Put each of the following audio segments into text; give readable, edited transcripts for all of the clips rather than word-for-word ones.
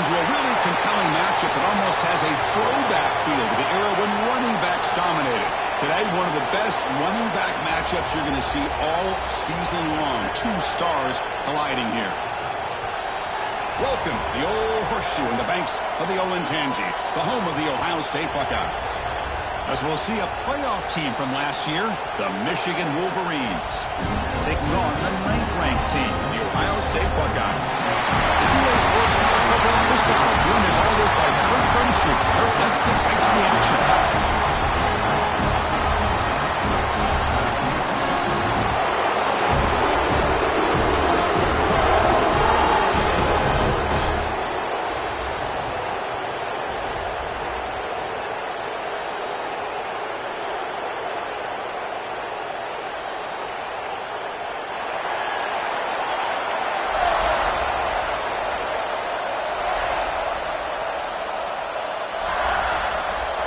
into a really compelling matchup that almost has a throwback feel to the era when running backs dominated. Today, one of the best running back matchups you're going to see all season long. Two stars colliding here. Welcome, the old horseshoe in the banks of the Olentangy, the home of the Ohio State Buckeyes. As we'll see a playoff team from last year, the Michigan Wolverines, taking on the 9th-ranked team, the Ohio State Buckeyes. The UA Sports College Football Quiz Battle, joined as always by Kirk Burnstreet. Kirk, let's get right to the action.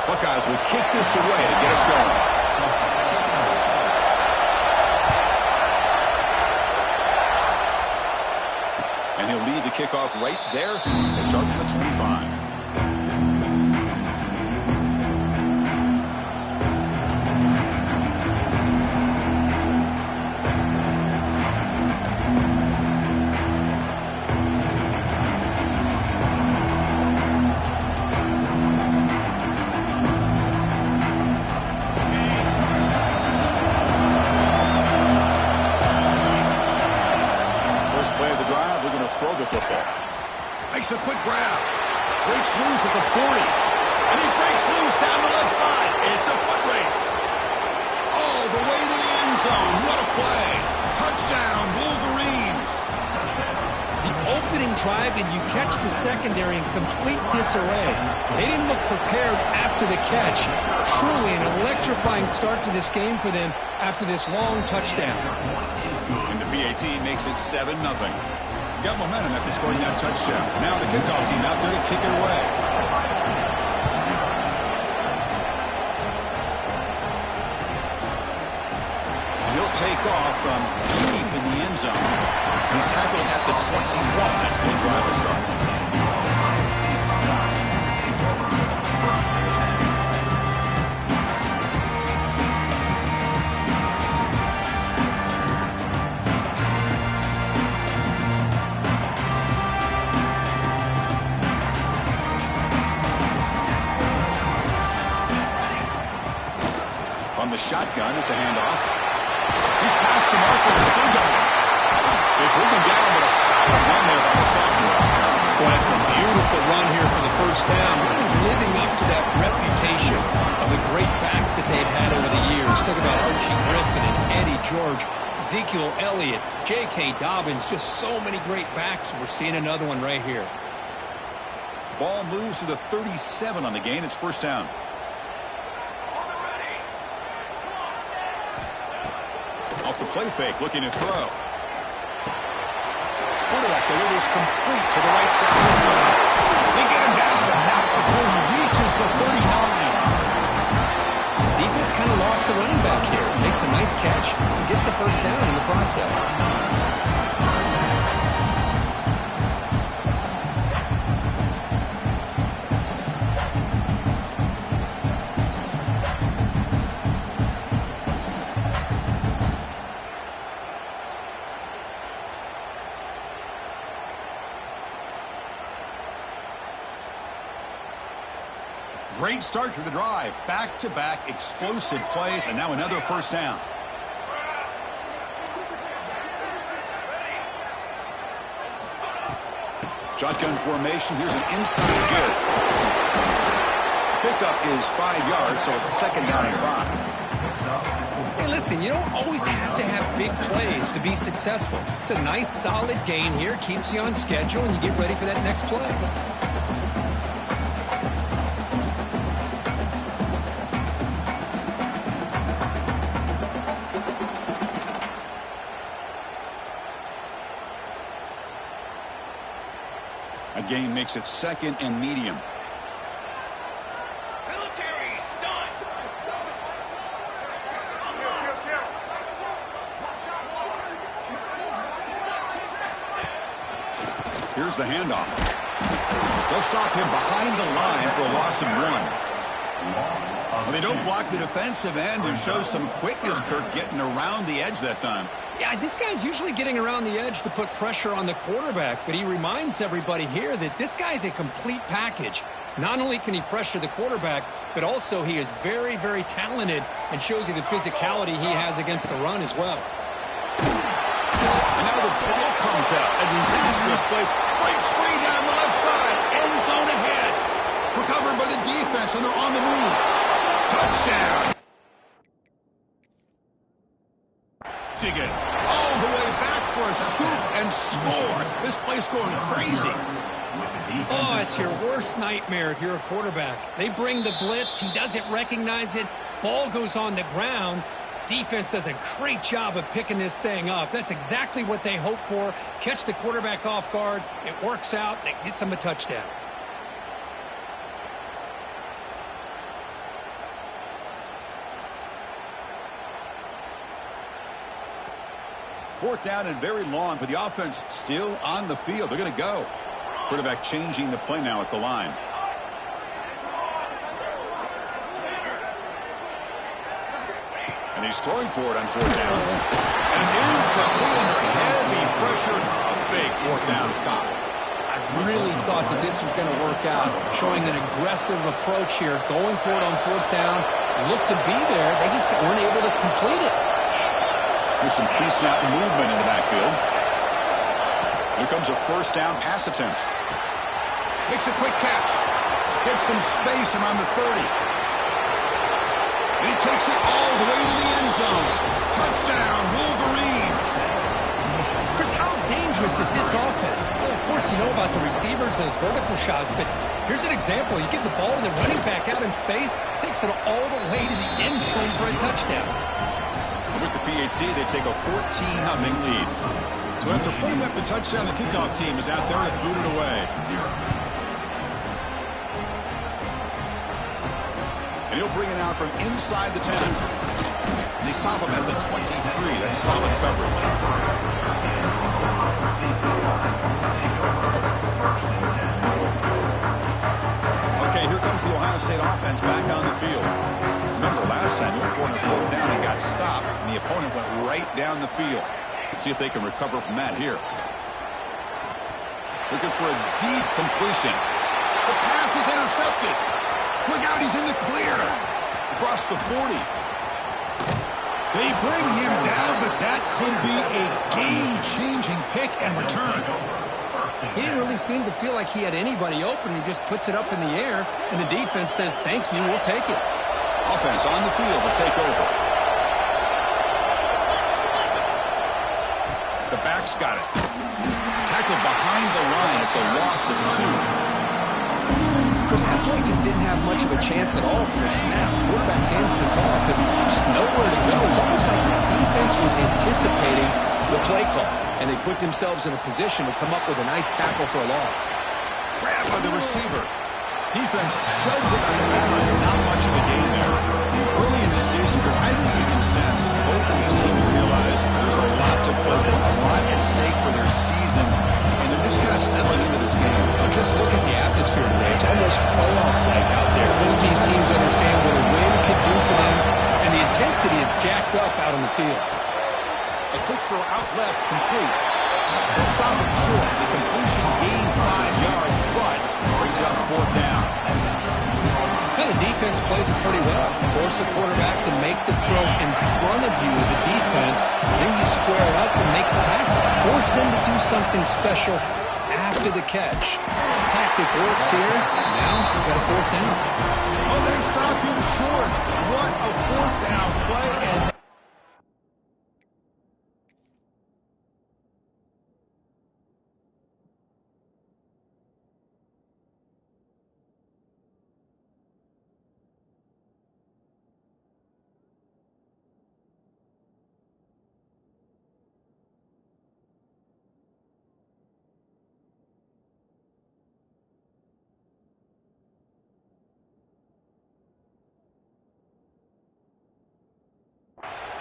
Buckeyes will kick this away to get us going. And he'll lead the kickoff right there. He'll start from the 25. Makes a quick grab. Breaks loose at the 40. And he breaks loose down the left side. It's a foot race. All the way to the end zone. What a play. Touchdown, Wolverines. The opening drive, and you catch the secondary in complete disarray. They didn't look prepared after the catch. Truly an electrifying start to this game for them after this long touchdown. And the PAT makes it 7-0. Got momentum after scoring that touchdown. Now the kickoff team out there to kick it away. And he'll take off from deep in the end zone. He's tackled at the 21. That's where the drive will start. The shotgun, it's a handoff. He's past the mark with the single. They pulled him down with a solid run there by the sophomore. Well, that's a beautiful run here for the first down. Really living up to that reputation of the great backs that they've had over the years. Talk about Archie Griffin and Eddie George, Ezekiel Elliott, J.K. Dobbins, just so many great backs. We're seeing another one right here. Ball moves to the 37 on the gain. It's first down. Off the play fake, looking to throw. Quarterback delivers complete to the right side. They get him down, but not before he reaches the 39. Defense kind of lost the running back here. Makes a nice catch and gets the first down in the process. Great start to the drive. Back-to-back explosive plays, and now another first down. Shotgun formation. Here's an inside give. Pickup is 5 yards, so it's second down and 5. Hey, listen, you don't always have to have big plays to be successful. It's a nice, solid gain here. Keeps you on schedule, and you get ready for that next play. A gain makes it second and medium. Military stunt. Here's the handoff. They'll stop him behind the line for a loss of 1. Well, they don't block the defensive end, who shows some quickness, Kirk, getting around the edge that time. Yeah, this guy's usually getting around the edge to put pressure on the quarterback, but he reminds everybody here that this guy's a complete package. Not only can he pressure the quarterback, but also he is very, very talented and shows you the physicality he has against the run as well. And now the ball comes out. A disastrous play. Breaks free down the left side. End zone ahead. Recovered by the defense, and they're on the move. Touchdown. Michigan all the way back for a scoop and score. This place going crazy. Oh, it's your worst nightmare if you're a quarterback. They bring the blitz. He doesn't recognize it. Ball goes on the ground. Defense does a great job of picking this thing up. That's exactly what they hope for. Catch the quarterback off guard. It works out, and it gets them a touchdown. Fourth down and very long, but the offense still on the field. They're going to go. Quarterback changing the play now at the line. And he's throwing for it on fourth down. And it's incomplete under heavy pressure. A big fourth down stop. I really thought that this was going to work out, showing an aggressive approach here, going for it on fourth down. Looked to be there. They just weren't able to complete it. There's some pre-snap movement in the backfield. Here comes a first down pass attempt. Makes a quick catch. Gets some space around the 30. And he takes it all the way to the end zone. Touchdown, Wolverines. Chris, how dangerous is this offense? Well, of course, you know about the receivers, those vertical shots, but here's an example. You give the ball to the running back out in space, takes it all the way to the end zone for a touchdown. With the PAT, they take a 14-0 lead. So after putting up the touchdown, the kickoff team is out there to boot it away. And he'll bring it out from inside the 10. And they stop him at the 23. That's solid coverage. Okay, here comes the Ohio State offense back on the field. Remember, last time he went for it on fourth down and got stopped, and the opponent went right down the field. Let's see if they can recover from that here. Looking for a deep completion. The pass is intercepted. Look out, he's in the clear. Across the 40. They bring him down, but that could be a game-changing pick and return. He didn't really seem to feel like he had anybody open. He just puts it up in the air, and the defense says, thank you, we'll take it. Offense on the field to take over. The back's got it. Tackled behind the line. It's a loss of 2. Chris, that play just didn't have much of a chance at all for the snap. Quarterback hands this off, and there's nowhere to go. It's almost like the defense was anticipating the play call, and they put themselves in a position to come up with a nice tackle for a loss. Grab by the receiver. Defense shoves it out of bounds. Not much of a gain there. Early in the season, I think you can sense both these teams realize there's a lot to play for, a lot at stake for their seasons, and they're just kind of settling into this game. Well, just look at the atmosphere today. It's almost playoff-like out there. Both these teams understand what a win could do for them, and the intensity is jacked up out on the field. A quick throw out left, complete. They'll stop him short. The completion gained 5 yards, but brings up fourth down. Now the defense plays it pretty well. Force the quarterback to make the throw in front of you as a defense. Then you square up and make the tackle. Force them to do something special after the catch. Tactic works here. Now we've got a fourth down. Oh, they stopped him short. What a fourth down play. And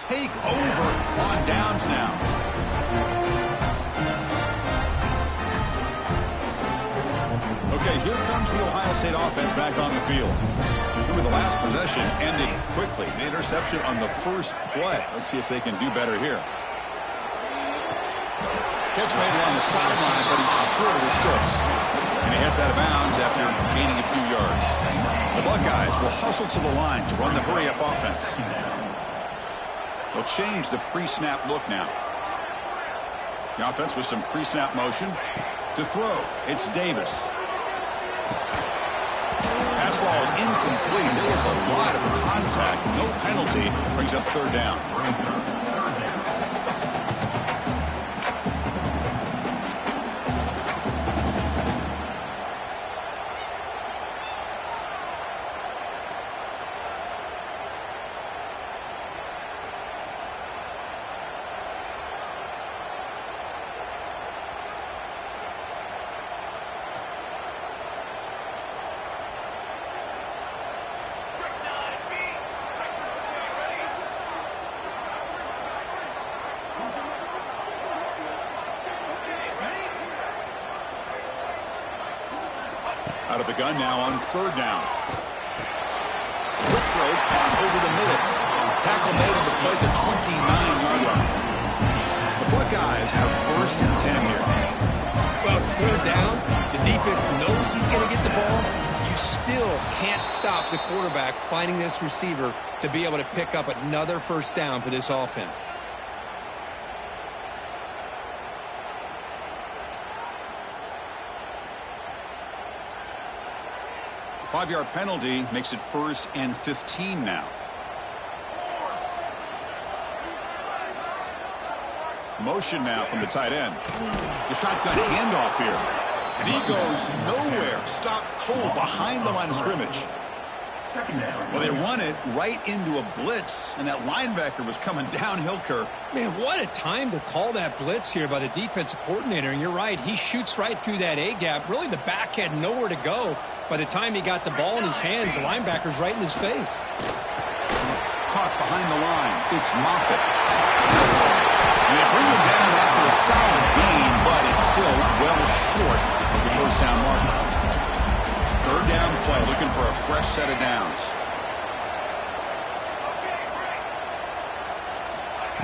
take over on downs now. Okay, Here comes the Ohio State offense back on the field. Remember, the last possession ended quickly. The interception on the first play. Let's see if they can do better here. Catch made along the sideline, but he's short of the sticks. And he heads out of bounds after gaining a few yards. The Buckeyes will hustle to the line to run the hurry-up offense. They'll change the pre-snap look now. The offense with some pre-snap motion. To throw, it's Davis. Pass ball is incomplete. There was a lot of contact. No penalty. Brings up third down. Out of the gun now on third down. Quick throw caught over the middle. Tackle made on the play, the 29-yard line. The Buckeyes have first and 10 here. Well, it's third down. The defense knows he's going to get the ball. You still can't stop the quarterback finding this receiver to be able to pick up another first down for this offense. 5-yard penalty makes it first and 15 now. Motion now from the tight end. The shotgun handoff here. And he goes nowhere. Stop cold behind the line of scrimmage. Well, they run it right into a blitz, and that linebacker was coming downhill, Kirk. Man, what a time to call that blitz here by the defensive coordinator. And you're right, he shoots right through that A-gap. Really, the back had nowhere to go. By the time he got the ball in his hands, the linebacker's right in his face. Caught behind the line. It's Moffitt. And they bring him down after a solid gain, but it's still well short of the first down mark. Third down play, looking for a fresh set of downs.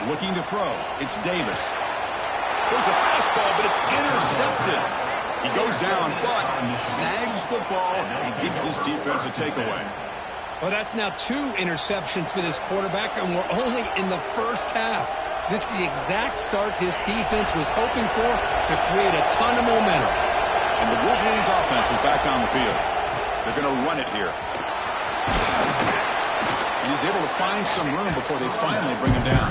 Looking to throw. It's Davis. There's a fastball, but it's intercepted. He goes down, but he snags the ball and gives this defense a takeaway. Well, that's now 2 interceptions for this quarterback, and we're only in the first half. This is the exact start this defense was hoping for to create a ton of momentum. And the Wolverines offense is back on the field. They're going to run it here. And he's able to find some room before they finally bring him down.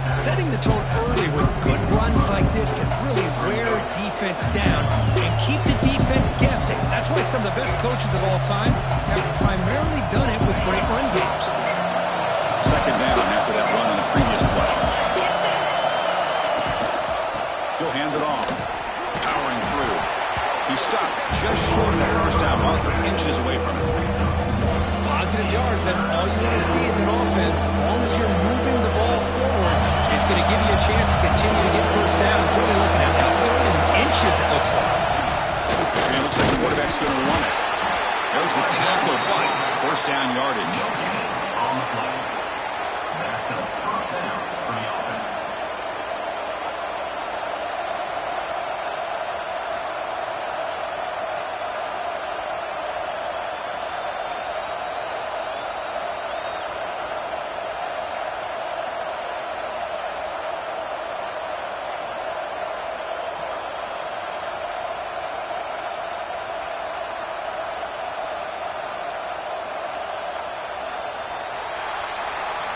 Setting the tone early with good runs like this can really wear a defense down and keep the defense guessing. That's why some of the best coaches of all time have primarily done it with great run games. Second down after that run on the previous play. He'll hand it off. Powering through. He's stopped just short of that first down marker, inches away from it. Positive yards, that's all you want to see as an offense. As long as you're moving the ball forward, it's going to give you a chance to continue to get first downs. Really looking at now 3rd and inches, it looks like. And it looks like the quarterback's going to run it. There's the tackle, but first down yardage. On the play. That's a first down for the offense.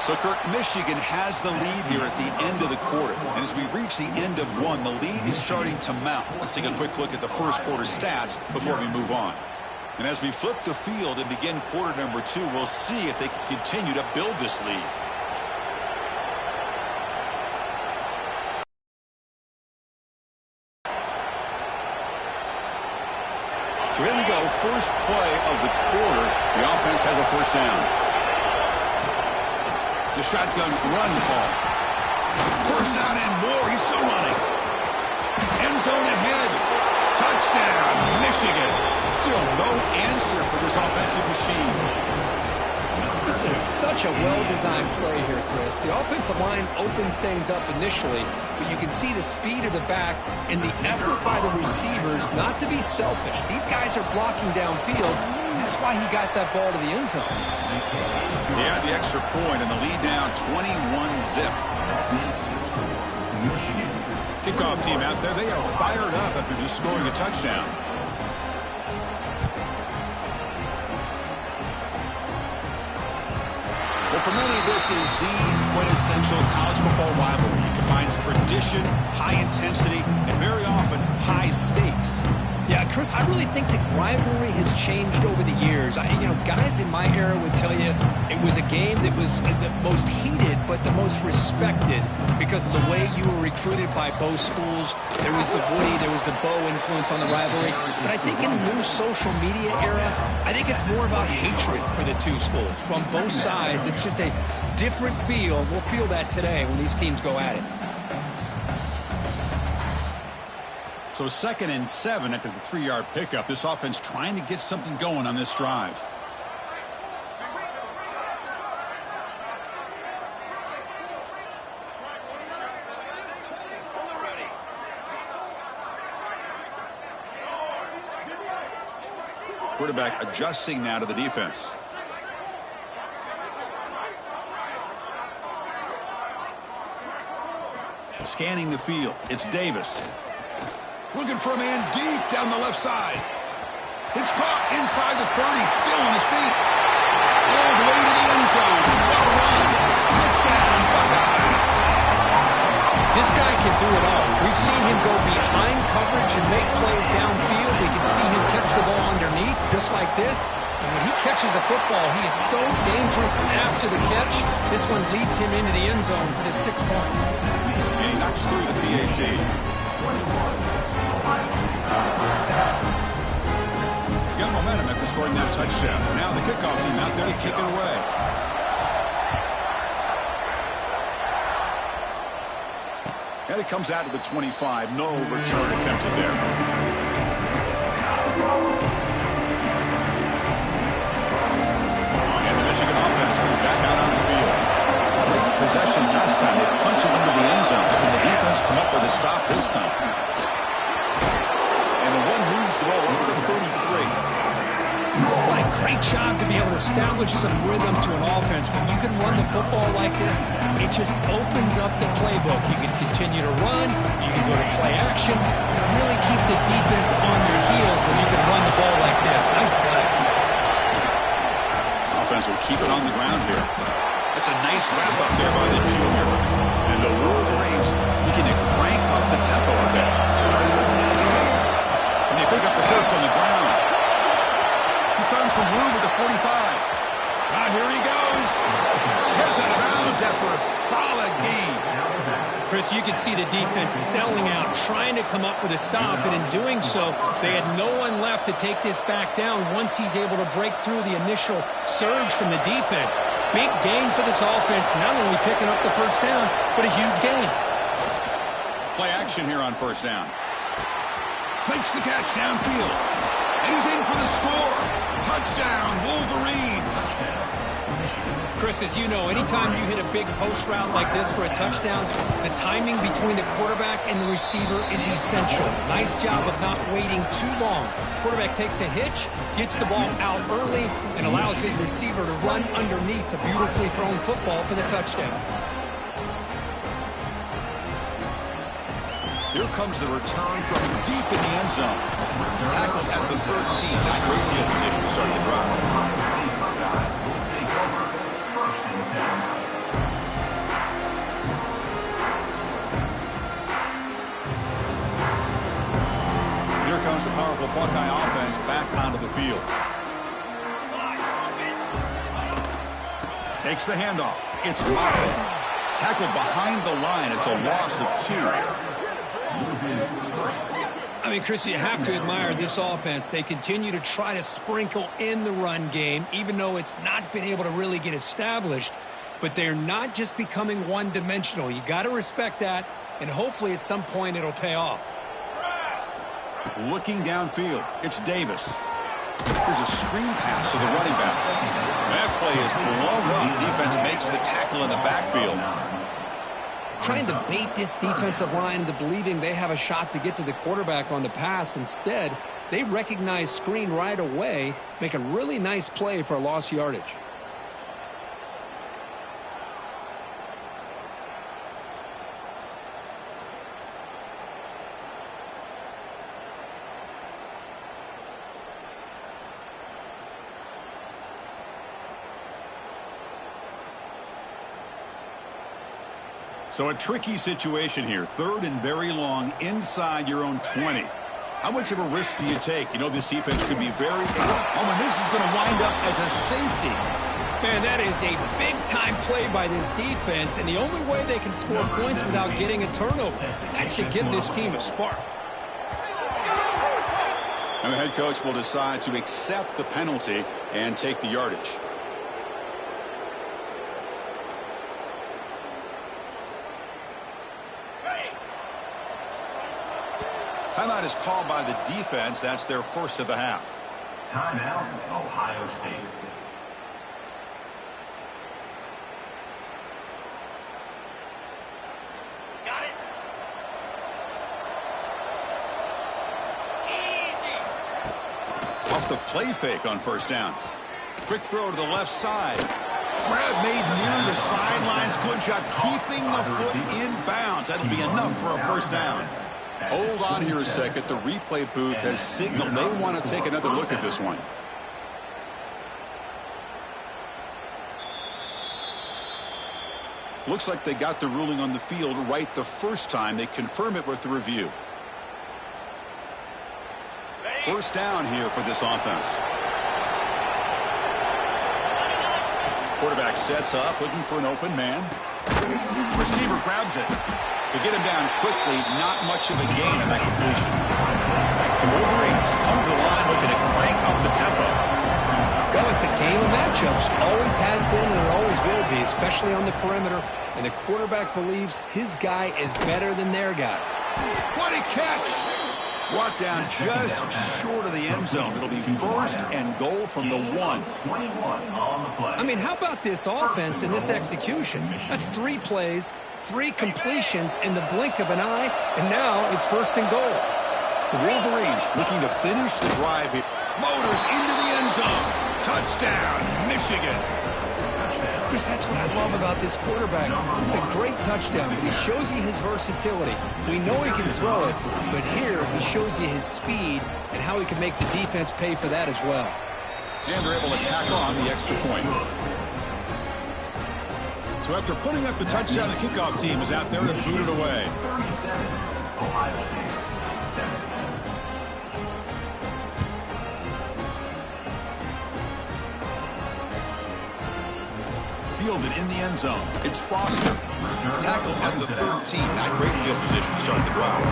So, Kirk, Michigan has the lead here at the end of the quarter. And as we reach the end of one, the lead is starting to mount. Let's take a quick look at the first quarter stats before we move on. And as we flip the field and begin quarter number 2, we'll see if they can continue to build this lead. So here we go, first play of the quarter. The offense has a first down. It's a shotgun run call. First down and more. He's still running. End zone ahead. Touchdown, Michigan. Still no answer for this offensive machine. This is such a well-designed play here, Chris. The offensive line opens things up initially, but you can see the speed of the back and the effort by the receivers not to be selfish. These guys are blocking downfield. That's why he got that ball to the end zone. Yeah, the extra point and the lead now 21-zip. Kickoff team out there, they are fired up after just scoring a touchdown. Well, for many, this is the quintessential college football rivalry. It combines tradition, high intensity, and very often high stakes. Yeah, Chris, I really think the rivalry has changed over the years. Guys in my era would tell you it was a game that was the most heated but the most respected because of the way you were recruited by both schools. There was the Woody, there was the Bo influence on the rivalry. But I think in the new social media era, I think it's more about hatred for the two schools. From both sides, it's just a different feel. We'll feel that today when these teams go at it. So 2nd and 7 after the 3-yard pickup. This offense trying to get something going on this drive. Quarterback adjusting now to the defense. Scanning the field. It's Davis. Looking for a man deep down the left side. It's caught inside the 30, still on his feet. All the way to the end zone. What a run. Touchdown, Buckeyes. This guy can do it all. We've seen him go behind coverage and make plays downfield. We can see him catch the ball underneath, just like this. And when he catches a football, he is so dangerous after the catch. This one leads him into the end zone for the 6 points. And he knocks through the PAT. Got momentum after scoring that touchdown. Now the kickoff team out there to kick it away. And it comes out to the 25. No return attempted there. And the Michigan offense comes back out on the field. Great possession last time. They punch it into the end zone. Can the defense come up with a stop this time? And the one moves the ball over the 33. What a great job to be able to establish some rhythm to an offense. When you can run the football like this, it just opens up the playbook. You can continue to run. You can go to play action. You really keep the defense on their heels when you can run the ball like this. Nice play. Offense will keep it on the ground here. That's a nice wrap up there by the junior. And the Wolverines looking to crank up the tempo a bit. And they pick up the first on the ground. He's found some room at the 45. Here he goes. Heads out of bounds after a solid game. Chris, you can see the defense selling out, trying to come up with a stop, and in doing so, they had no one left to take this back down once he's able to break through the initial surge from the defense. Big gain for this offense, not only picking up the first down, but a huge gain. Play action here on first down. Makes the catch downfield. And he's in for the score. Touchdown, Wolverines. Chris, as you know, anytime you hit a big post route like this for a touchdown, the timing between the quarterback and the receiver is essential. Nice job of not waiting too long. Quarterback takes a hitch, gets the ball out early, and allows his receiver to run underneath the beautifully thrown football for the touchdown. Here comes the return from deep in the end zone. Tackled at the 13. Not great field position to start the drive. Here comes the powerful Buckeye offense back onto the field. Takes the handoff. It's Moffitt. Tackled behind the line. It's a loss of 2. I mean, Chris, you have to admire this offense. They continue to try to sprinkle in the run game, even though it's not been able to really get established. But they're not just becoming one-dimensional. You got to respect that, and hopefully at some point it'll pay off. Looking downfield, it's Davis. Here's a screen pass to the running back. That play is blown up. Defense makes the tackle in the backfield. Trying to bait this defensive line into believing they have a shot to get to the quarterback on the pass. Instead, they recognize screen right away, make a really nice play for a lost yardage. So a tricky situation here. 3rd and very long inside your own 20. How much of a risk do you take? You know this defense could be very... and this is going to wind up as a safety. Man, that is a big-time play by this defense, and the only way they can score points without getting a turnover. That should give this team a spark. And the head coach will decide to accept the penalty and take the yardage. Timeout is called by the defense. That's their first of the half. Timeout, Ohio State. Got it. Easy. Off the play fake on first down. Quick throw to the left side. Grab made near the sidelines. Good job keeping the foot in bounds. That'll be enough for a first down. Hold on here a second. The replay booth has signaled they want to take another look at this one. Looks like they got the ruling on the field right the first time. They confirm it with the review. First down here for this offense. Quarterback sets up, looking for an open man. Receiver grabs it. To get him down quickly, not much of a gain on that completion. The Wolverines come to the line looking to crank up the tempo. Well, it's a game of matchups. Always has been and it always will be, especially on the perimeter. And the quarterback believes his guy is better than their guy. What a catch! Brought down just short of the end zone. It'll be first and goal from the 1. 21 on the play. I mean, how about this offense and this execution? That's 3 plays, 3 completions in the blink of an eye, and now it's first and goal. The Wolverines looking to finish the drive here. Motors into the end zone. Touchdown, Michigan. Chris, that's what I love about this quarterback. It's a great touchdown, but he shows you his versatility. We know he can throw it, but here he shows you his speed and how he can make the defense pay for that as well. And they're able to tack on the extra point. So after putting up the touchdown, the kickoff team is out there to boot it away. 37, Ohio State, 7. Fielded in the end zone. It's Foster. Tackled at the 13. Not great field position to start the drive.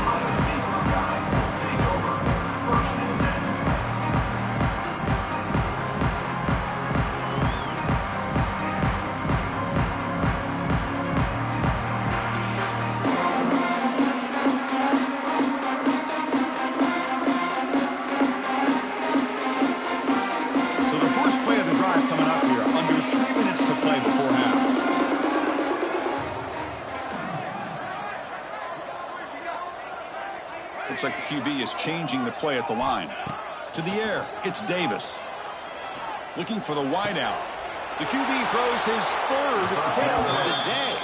So the first play of the drive coming up here. Under 3 minutes to play before half. Looks like the QB is changing the play at the line. To the air, it's Davis. Looking for the wideout. The QB throws his 3rd pick of the day.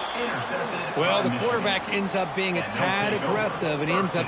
Well, the quarterback ends up being a tad aggressive and ends up